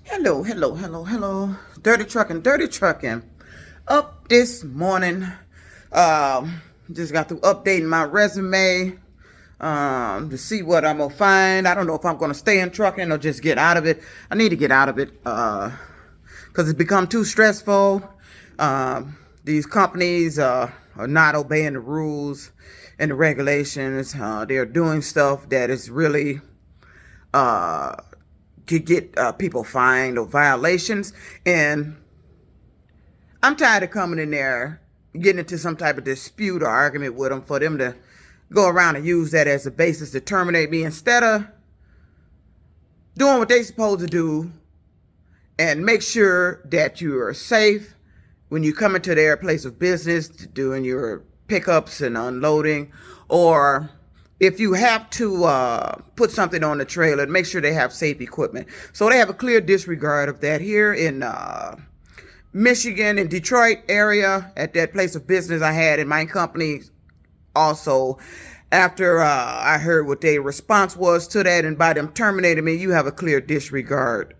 Hello, hello, hello, hello. Dirty trucking, dirty trucking. Up this morning. Just got through updating my resume to see what I'm gonna find. I don't know if I'm gonna stay in trucking or just get out of it. I need to get out of it because it's become too stressful. These companies are not obeying the rules and the regulations. They're doing stuff that is really could get people fined or violations. And I'm tired of coming in there, getting into some type of dispute or argument with them for them to go around and use that as a basis to terminate me instead of doing what they're supposed to do and make sure that you are safe when you come into their place of business, doing your pickups and unloading, or if you have to put something on the trailer, make sure they have safe equipment. So they have a clear disregard of that here in Michigan and Detroit area at that place of business I had in my company. Also, after I heard what their response was to that, and by them terminating me, you have a clear disregard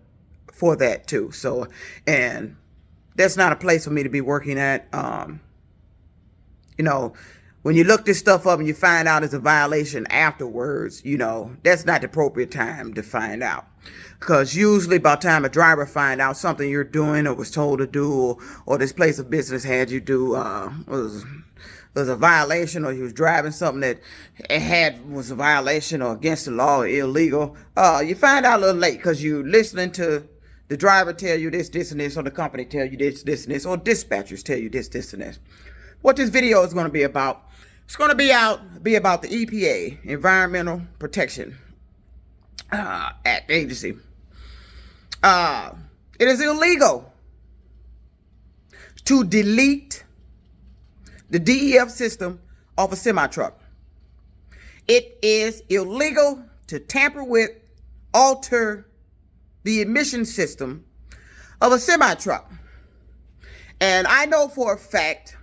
for that too. So, and that's not a place for me to be working at. When you look this stuff up and you find out it's a violation afterwards, that's not the appropriate time to find out. Because usually by the time a driver find out something you're doing or was told to do, or this place of business had you do was a violation, or you was driving something that was a violation or against the law or illegal, you find out a little late because you listening to the driver tell you this, and this, or the company tell you this, and this, or dispatchers tell you this, and this. What this video is going to be about, it's going to be about the EPA, Environmental Protection Act Agency. It is illegal to delete the DEF system off a semi-truck. It is illegal to tamper with, alter the emission system of a semi-truck. And I know for a fact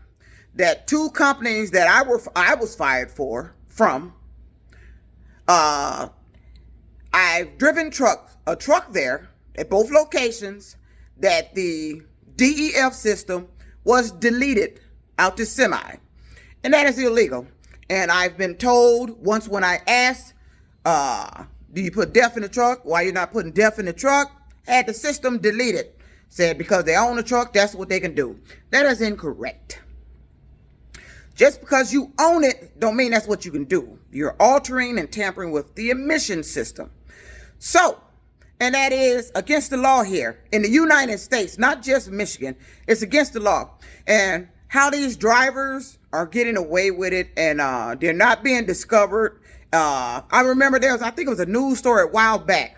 that two companies that I was fired from, I've driven a truck there at both locations that the DEF system was deleted out the semi, and that is illegal. And I've been told once when I asked, do you put DEF in the truck? Why you're not putting DEF in the truck? Had the system deleted. Said because they own the truck, that's what they can do. That is incorrect. Just because you own it don't mean that's what you can do. You're altering and tampering with the emission system. So, and that is against the law here in the United States, not just Michigan. It's against the law. And how these drivers are getting away with it, and they're not being discovered. I remember I think it was a news story a while back.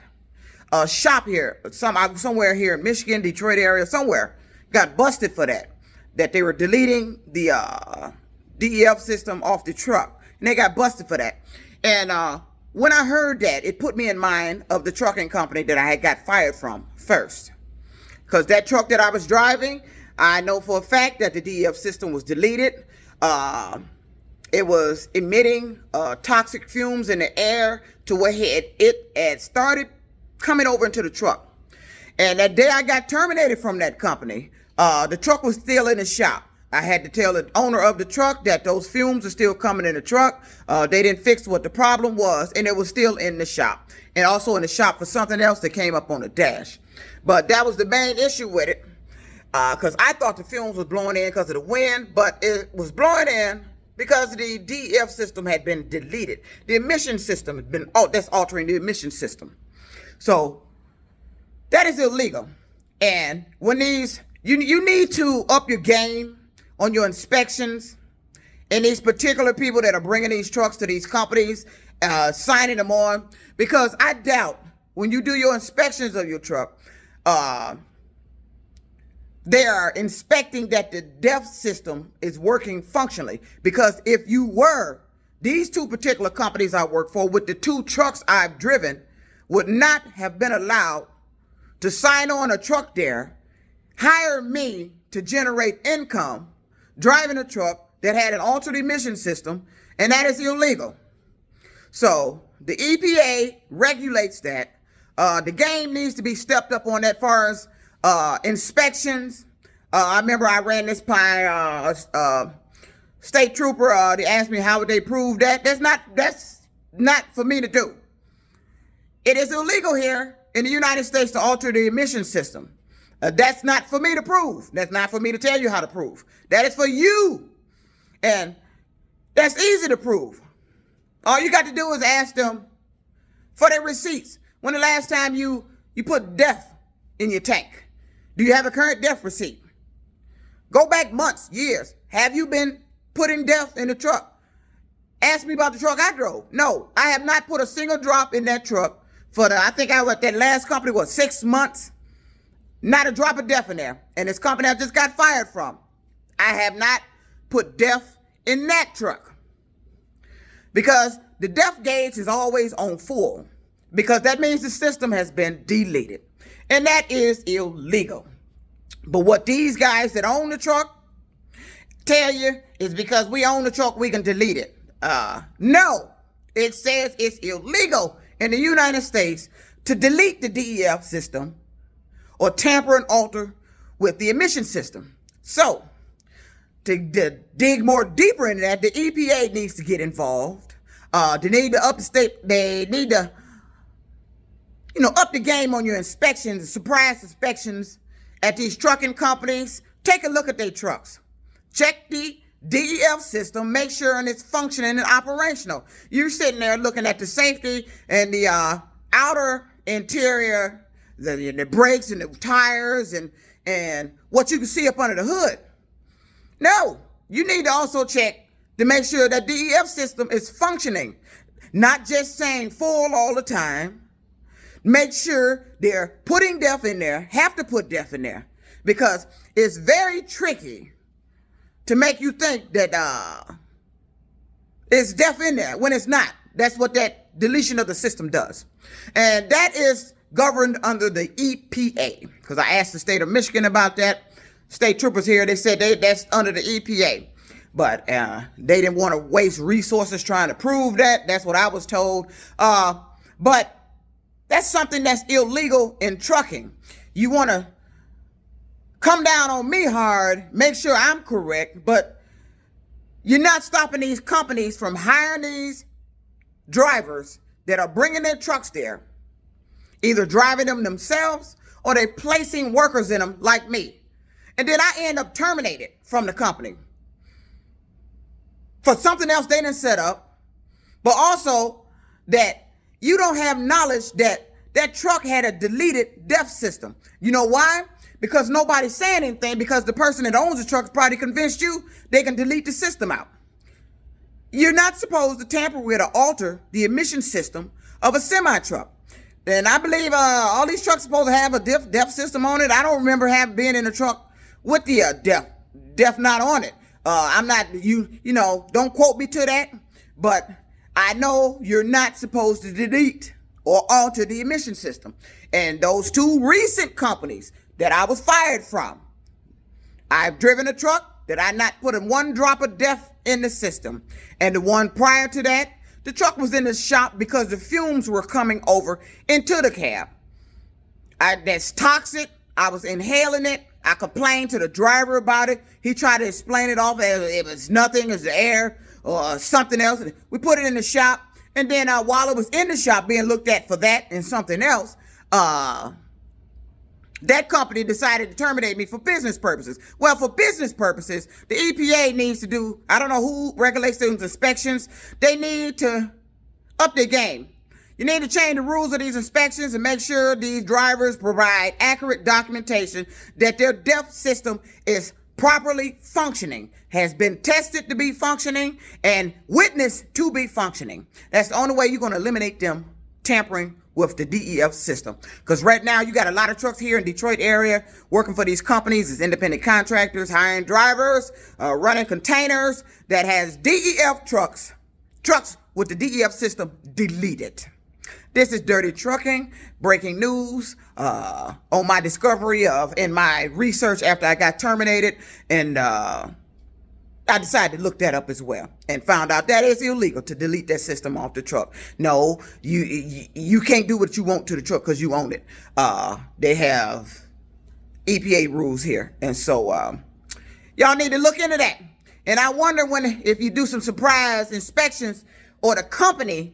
A shop here, somewhere here in Michigan, Detroit area, somewhere, got busted for that they were deleting the DEF system off the truck, and they got busted for that. And when I heard that, it put me in mind of the trucking company that I had got fired from first, because that truck that I was driving, I know for a fact that the DEF system was deleted. It was emitting toxic fumes in the air to where it had started coming over into the truck. And that day I got terminated from that company, the truck was still in the shop. I had to tell the owner of the truck that those fumes are still coming in the truck. They didn't fix what the problem was, and it was still in the shop. And also in the shop for something else that came up on the dash. But that was the main issue with it, because I thought the fumes was blowing in because of the wind, but it was blowing in because the DEF system had been deleted. The emission system had been, that's altering the emission system. So that is illegal. And when you need to up your game on your inspections, and these particular people that are bringing these trucks to these companies, signing them on, because I doubt when you do your inspections of your truck, they are inspecting that the DEF system is working functionally. Because if these two particular companies I work for, with the two trucks I've driven, would not have been allowed to sign on a truck there, hire me to generate income, driving a truck that had an altered emission system, and that is illegal. So the EPA regulates that. The game needs to be stepped up on that far as inspections. I remember I ran this by state trooper. They asked me how would they prove that. That's not for me to do. It is illegal here in the United States to alter the emission system. That's not for me to prove. That's not for me to tell you how to prove. That is for you. And that's easy to prove. All you got to do is ask them for their receipts. When the last time you put DEF in your tank? Do you have a current DEF receipt? Go back months, years. Have you been putting DEF in the truck? Ask me about the truck I drove. No, I have not put a single drop in that truck for I think I was at that last company, 6 months? Not a drop of DEF in there. And this company I just got fired from. I have not put DEF in that truck. Because the DEF gauge is always on full. Because that means the system has been deleted. And that is illegal. But what these guys that own the truck tell you is because we own the truck, we can delete it. No, it says it's illegal in the United States to delete the DEF system or tamper and alter with the emission system. So, to dig more deeper into that, the EPA needs to get involved. They need to up the game on your inspections, surprise inspections at these trucking companies. Take a look at their trucks. Check the DEF system, make sure it's functioning and operational. You're sitting there looking at the safety and the outer interior, the brakes and the tires and what you can see up under the hood. No, you need to also check to make sure that DEF system is functioning, not just saying full all the time. Make sure they're putting DEF in there, have to put DEF in there, because it's very tricky to make you think that it's DEF in there when it's not. That's what that deletion of the system does. And that is governed under the EPA, because I asked the state of Michigan about that. State troopers here, they said that's under the EPA. But they didn't want to waste resources trying to prove that. That's what I was told. But that's something that's illegal in trucking. You want to come down on me hard, make sure I'm correct, but you're not stopping these companies from hiring these drivers that are bringing their trucks there, either driving them themselves or they're placing workers in them like me. And then I end up terminated from the company for something else they didn't set up, but also that you don't have knowledge that that truck had a deleted DEF system. You know why? Because nobody's saying anything, because the person that owns the truck has probably convinced you they can delete the system out. You're not supposed to tamper with or alter the emission system of a semi-truck. And I believe all these trucks are supposed to have a DEF system on it. I don't remember being in a truck with the DEF not on it. I'm not, don't quote me to that, but I know you're not supposed to delete or alter the emission system. And those two recent companies that I was fired from, I've driven a truck that I not put in one drop of DEF in the system. And the one prior to that, the truck was in the shop because the fumes were coming over into the cab. That's toxic. I was inhaling it. I complained to the driver about it. He tried to explain it off as it was nothing, as the air or something else. We put it in the shop. And then while it was in the shop being looked at for that and something else, that company decided to terminate me for business purposes. Well, for business purposes, the EPA needs to do, I don't know who regulates those inspections. They need to up their game. You need to change the rules of these inspections and make sure these drivers provide accurate documentation that their DEF system is properly functioning, has been tested to be functioning, and witnessed to be functioning. That's the only way you're going to eliminate them tampering with the DEF system. Because right now you got a lot of trucks here in Detroit area working for these companies as independent contractors, hiring drivers, running containers that has DEF trucks with the DEF system deleted. This is Dirty Trucking, breaking news on my discovery in my research after I got terminated. And I decided to look that up as well and found out that it's illegal to delete that system off the truck. No, you can't do what you want to the truck because you own it. They have EPA rules here, and so y'all need to look into that. And I wonder if you do some surprise inspections, or the company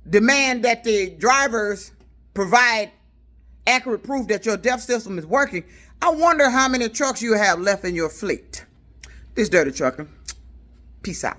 demand that the drivers provide accurate proof that your DEF system is working, I wonder how many trucks you have left in your fleet. This Dirty Trucker. Peace out.